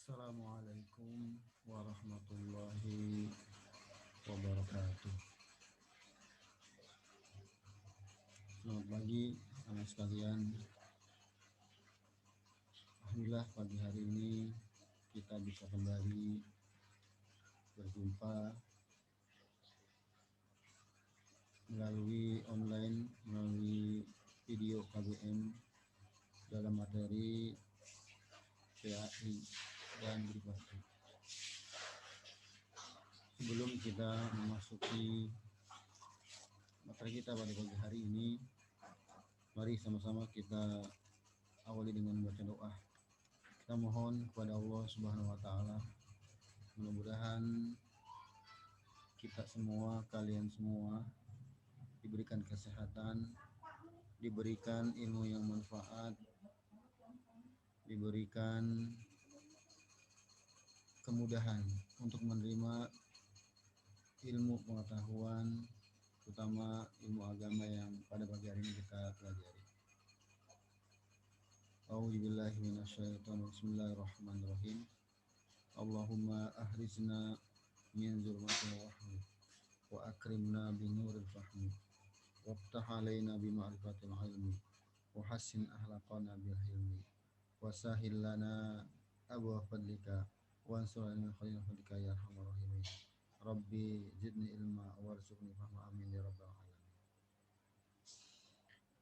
Assalamualaikum warahmatullahi wabarakatuh. Selamat pagi anak sekalian. Alhamdulillah pagi hari ini kita bisa kembali berjumpa melalui online, melalui video KBM dalam materi PAI dan privasi. Sebelum kita memasuki materi kita pada pagi hari ini, mari sama-sama kita awali dengan membaca doa. Kita mohon kepada Allah Subhanahu wa taala, mudah-mudahan kita semua, kalian semua diberikan kesehatan, diberikan ilmu yang manfaat, diberikan kemudahan untuk menerima ilmu pengetahuan, terutama ilmu agama yang pada pagi hari ini kita pelajari. A'udzubillahi minasyaitonir bismillahirrahmanirrahim. Allahumma ahrizna min zulmatil wahmi wa akrimna bi nuril fahmi waftah alaina bi ma'rifatil ilmi wa hassin ahlaqana bil hilmi wa sahil lana abwa fadlika wa ansurna min khalil fadlika ya arhamar rahimin. Rabbi zidni ilma warzuqni fahma amin ya rabbal alamin.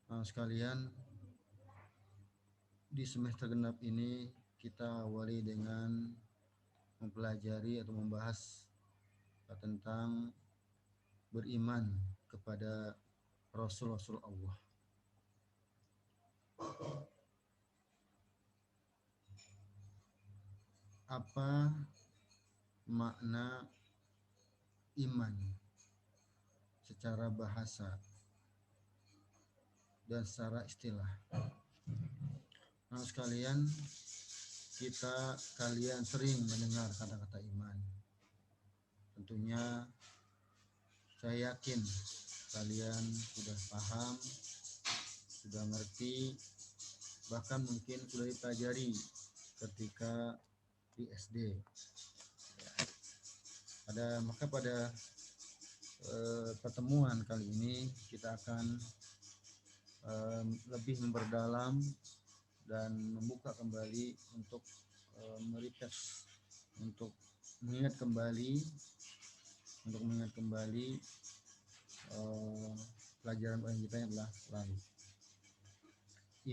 Nah, sekalian, di semester genap ini kita awali dengan mempelajari atau membahas tentang beriman kepada Rasul-Rasul Allah. Apa makna iman secara bahasa dan secara istilah? Nah, sekalian, kalian sering mendengar kata-kata iman. Tentunya saya yakin kalian sudah paham, sudah ngerti, bahkan mungkin sudah dipelajari ketika di SD. Maka pada pertemuan kali ini kita akan lebih memperdalam dan membuka kembali untuk merefresh, untuk mengingat kembali pelajaran kita yang telah lalu.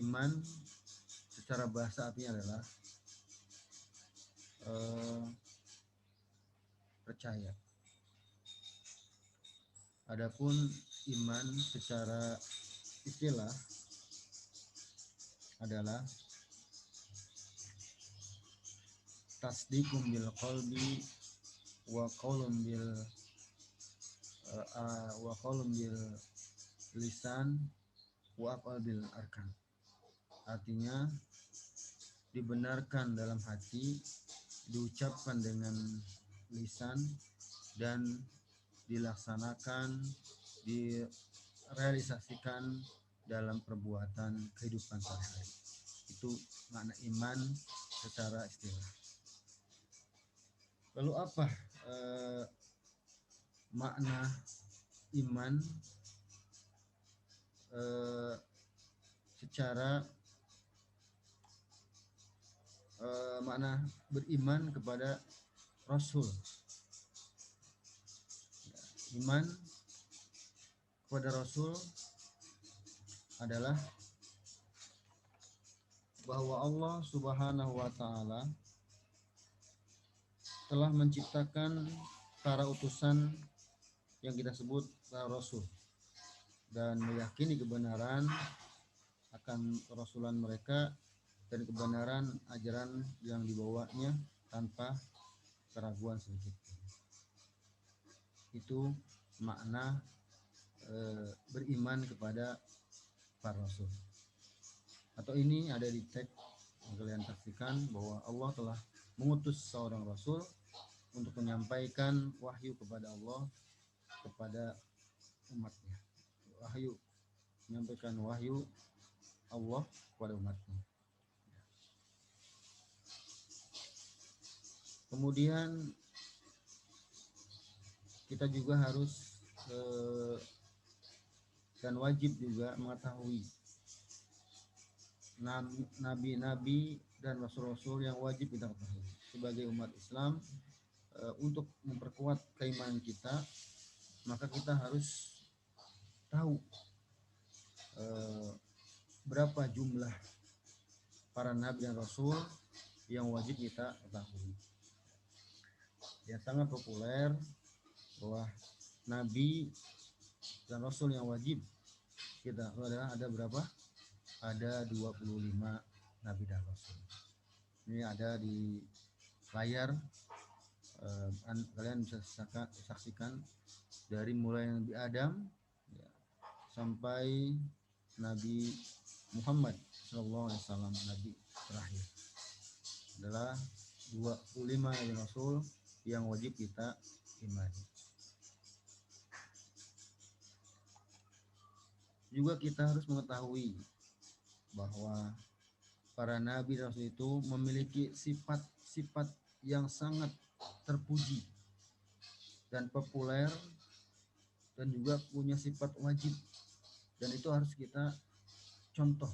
Iman secara bahasa artinya adalah percaya. Adapun iman secara istilah adalah tasdiqum bil qalbi wa qaulun bil lisan wa af'al bil arkan. Artinya dibenarkan dalam hati, diucapkan dengan lisan, dan dilaksanakan, direalisasikan dalam perbuatan kehidupan sehari-hari. Itu makna iman secara istilah. Lalu apa makna iman secara makna beriman kepada Rasul? Iman kepada Rasul adalah bahwa Allah Subhanahu wa taala telah menciptakan para utusan yang kita sebut para rasul, dan meyakini kebenaran akan kerasulan mereka dan kebenaran ajaran yang dibawanya tanpa keraguan sedikit. Itu makna beriman kepada para rasul. Atau ini ada di teks yang kalian saksikan bahwa Allah telah mengutus seorang rasul untuk menyampaikan wahyu kepada Allah, kepada umatnya. Menyampaikan wahyu Allah kepada umatnya. Kemudian kita juga harus dan wajib juga mengetahui nabi-nabi dan rasul-rasul yang wajib kita ketahui sebagai umat Islam. Untuk memperkuat keimanan kita, maka kita harus tahu berapa jumlah para nabi dan rasul yang wajib kita ketahui. Yang sangat populer bahwa nabi dan rasul yang wajib kita adalah ada berapa? Ada 25 nabi dan rasul. Ini ada di layar, kalian bisa saksikan dari mulai Nabi Adam ya, sampai Nabi Muhammad SAW, Nabi terakhir. Adalah 25 Nabi Rasul yang wajib kita imani. Juga kita harus mengetahui bahwa para Nabi dan Rasul itu memiliki sifat-sifat yang sangat terpuji dan populer dan juga punya sifat wajib, dan itu harus kita contoh,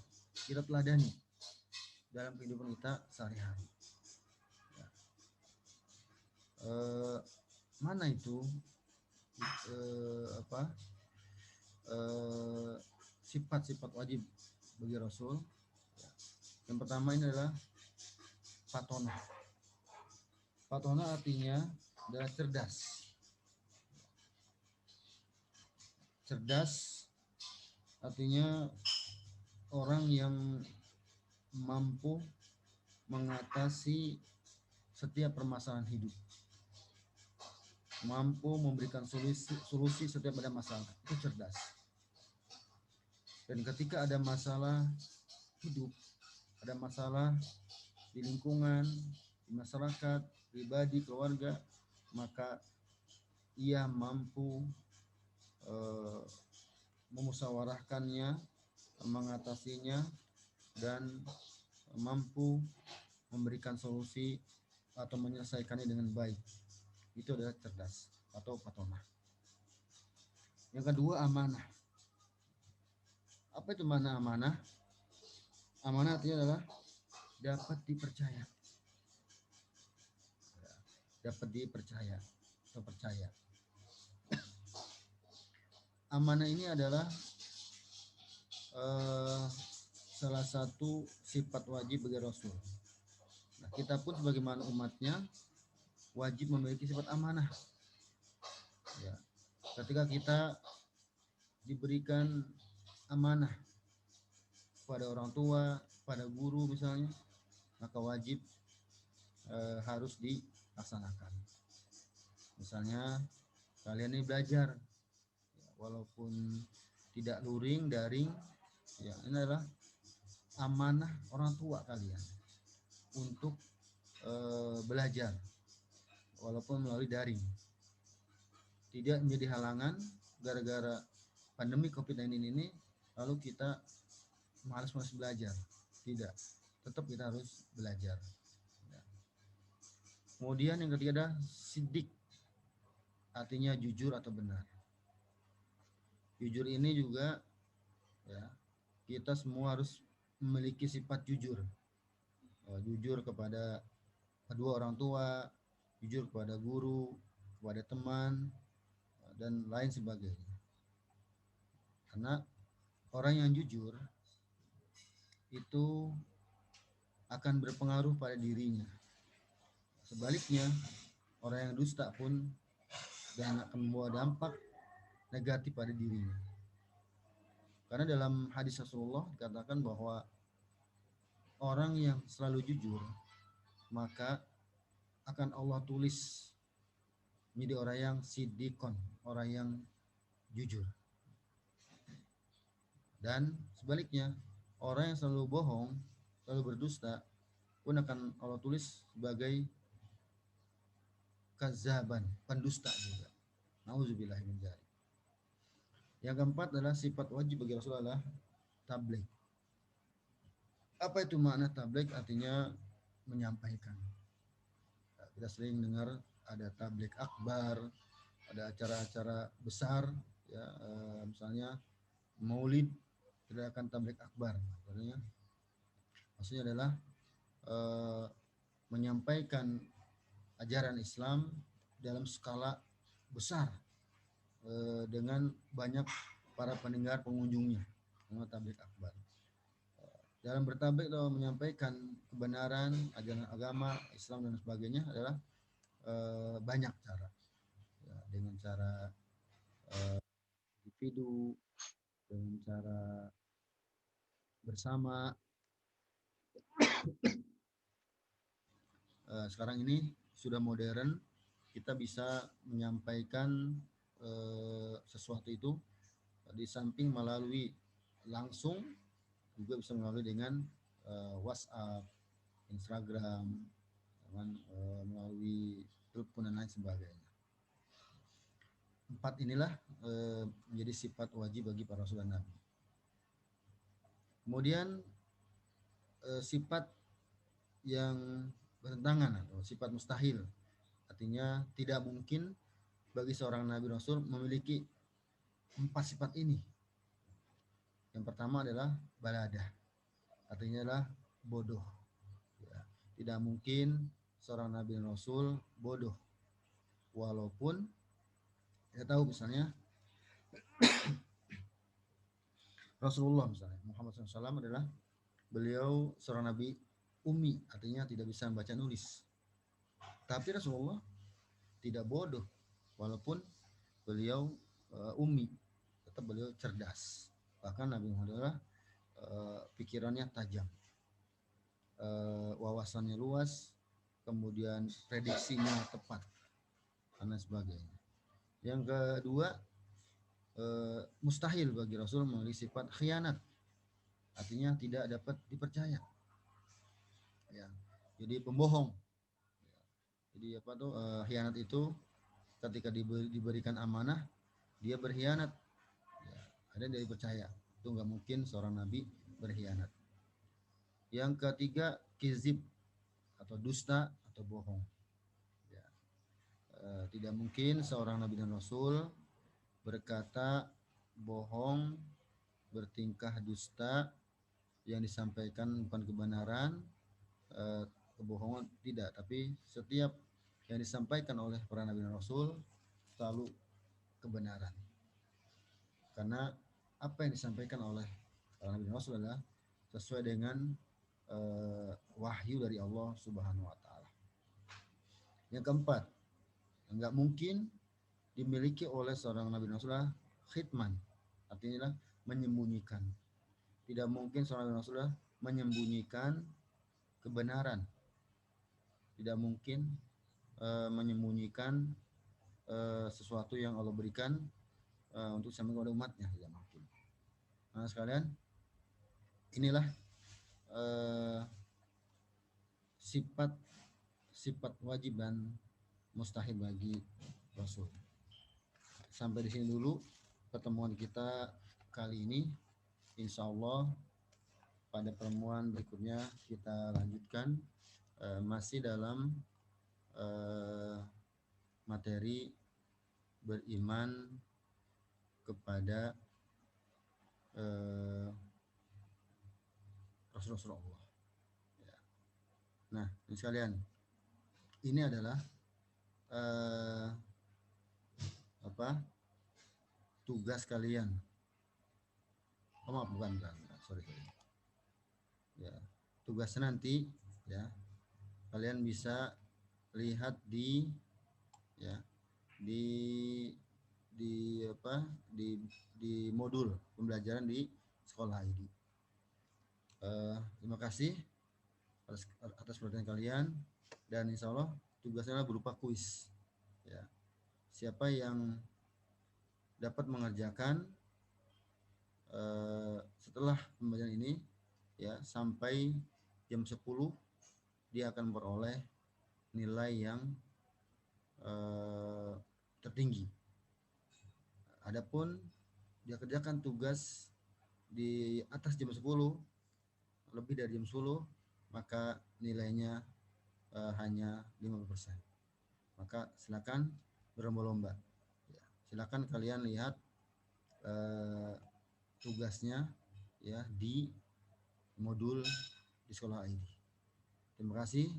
kita teladani dalam kehidupan kita sehari-hari. Mana itu sifat-sifat wajib bagi Rasul? Yang pertama ini adalah patonah. Patonah artinya adalah cerdas. Cerdas artinya orang yang mampu mengatasi setiap permasalahan hidup, mampu memberikan solusi setiap ada masalah. Itu cerdas. Dan ketika ada masalah hidup, ada masalah di lingkungan, di masyarakat, pribadi, keluarga, maka ia mampu memusyawarahkannya, mengatasinya, dan mampu memberikan solusi atau menyelesaikannya dengan baik. Itu adalah cerdas atau patonah. Yang kedua, amanah. Apa itu mana amanah? Amanah artinya adalah dapat dipercaya. Dapat dipercaya atau percaya. Amanah ini adalah salah satu sifat wajib bagi Rasul. Nah, kita pun sebagaimana umatnya wajib memiliki sifat amanah. Ya. Ketika kita diberikan amanah pada orang tua, pada guru misalnya, maka wajib harus dilaksanakan. Misalnya kalian ini belajar, ya, walaupun tidak luring, daring, ya, ini adalah amanah orang tua kalian untuk belajar walaupun melalui daring. Tidak menjadi halangan gara-gara pandemi COVID-19 ini lalu kita malas belajar. Tidak, tetap kita harus belajar. Ya. Kemudian yang ketiga adalah sidik, artinya jujur atau benar. Jujur ini juga ya, kita semua harus memiliki sifat jujur. Jujur kepada kedua orang tua, jujur kepada guru, kepada teman, dan lain sebagainya. Karena orang yang jujur itu akan berpengaruh pada dirinya. Sebaliknya, orang yang dusta pun dan akan membawa dampak negatif pada dirinya. Karena dalam hadis Rasulullah dikatakan bahwa orang yang selalu jujur maka akan Allah tulis menjadi orang yang siddiqon, orang yang jujur. Dan sebaliknya, orang yang selalu bohong, selalu berdusta pun akan Allah tulis sebagai kazaban, pendusta juga. Nauzubillahi min dzalik. Yang keempat adalah sifat wajib bagi Rasulullah, tabligh. Apa itu makna tabligh? Artinya menyampaikan. Kita sering dengar ada tablik akbar, ada acara-acara besar, ya, misalnya Maulid, tidak akan tablik akbar. Maksudnya adalah eh, menyampaikan ajaran Islam dalam skala besar, dengan banyak para pendengar pengunjungnya, tablik akbar. Dalam bertablik atau menyampaikan kebenaran ajaran agama Islam dan sebagainya adalah banyak cara, ya, dengan cara individu, dengan cara bersama. Sekarang ini sudah modern, kita bisa menyampaikan sesuatu itu di samping melalui langsung, juga bisa melalui dengan WhatsApp, Instagram, melalui telepon dan lain sebagainya. 4 inilah menjadi sifat wajib bagi para rasul dan nabi. Kemudian sifat yang bertentangan atau sifat mustahil, artinya tidak mungkin bagi seorang nabi rasul memiliki 4 sifat ini. Yang pertama adalah baladah, artinya adalah bodoh. Ya, tidak mungkin seorang nabi dan rasul bodoh, walaupun kita tahu misalnya Rasulullah misalnya Muhammad SAW adalah beliau seorang nabi ummi, artinya tidak bisa membaca nulis. Tapi Rasulullah tidak bodoh, walaupun beliau ummi, tetap beliau cerdas. Bahkan Nabi Muhammad adalah pikirannya tajam, wawasannya luas, kemudian prediksinya tepat, dan sebagainya. Yang kedua, mustahil bagi Rasul memiliki sifat khianat, artinya tidak dapat dipercaya. Ya, jadi pembohong. Jadi apa tuh khianat itu ketika diberikan amanah dia berkhianat. Ya, ada yang dipercaya. Itu nggak mungkin seorang nabi berkhianat. Yang ketiga, kizib atau dusta atau bohong. Ya, tidak mungkin seorang nabi dan rasul berkata bohong, bertingkah dusta, yang disampaikan bukan kebenaran, kebohongan tidak, tapi setiap yang disampaikan oleh para nabi dan rasul selalu kebenaran. Karena apa yang disampaikan oleh para nabi dan rasul adalah sesuai dengan wahyu dari Allah Subhanahu wa taala. Yang keempat, enggak mungkin dimiliki oleh seorang nabi dan rasul khitman, artinya menyembunyikan. Tidak mungkin seorang nabi dan rasul menyembunyikan kebenaran. Tidak mungkin menyembunyikan sesuatu yang Allah berikan untuk disampaikan kepada umatnya, tidak mungkin. Nah sekalian, inilah sifat wajib dan mustahil bagi Rasul. Sampai di sini dulu pertemuan kita kali ini. Insya Allah pada pertemuan berikutnya kita lanjutkan masih dalam materi beriman kepada Rasulullah. Ya. Nah, ini sekalian, ini adalah tugas kalian. Oh maaf, bukan. Sorry. Ya, tugasnya nanti ya kalian bisa lihat di ya di modul pembelajaran di sekolah ID. Terima kasih atas perhatian kalian, dan insya Allah tugasnya berupa kuis. Ya, siapa yang dapat mengerjakan setelah pembelajaran ini ya sampai jam 10, dia akan memperoleh nilai yang tertinggi. Adapun dia kerjakan tugas di atas jam 10, lebih dari jam 10, maka nilainya hanya 50%. maka silakan berlomba-lomba. Ya, silakan kalian lihat eh, tugasnya ya di modul di sekolah ID. Terima kasih.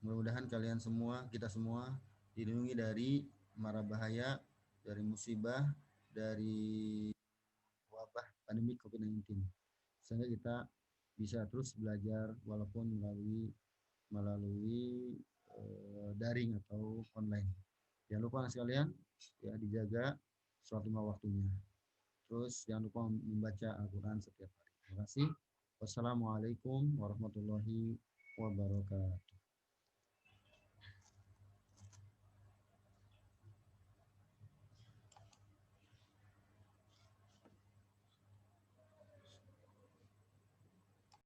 Mudah-mudahan kalian semua, kita semua dilindungi dari mara bahaya, dari musibah, dari wabah pandemi COVID-19. Sehingga kita bisa terus belajar walaupun melalui daring atau online. Jangan lupa sekalian ya dijaga sholat lima waktunya. Terus jangan lupa membaca Al-Quran setiap hari. Terima kasih. Wassalamualaikum warahmatullahi wabarakatuh.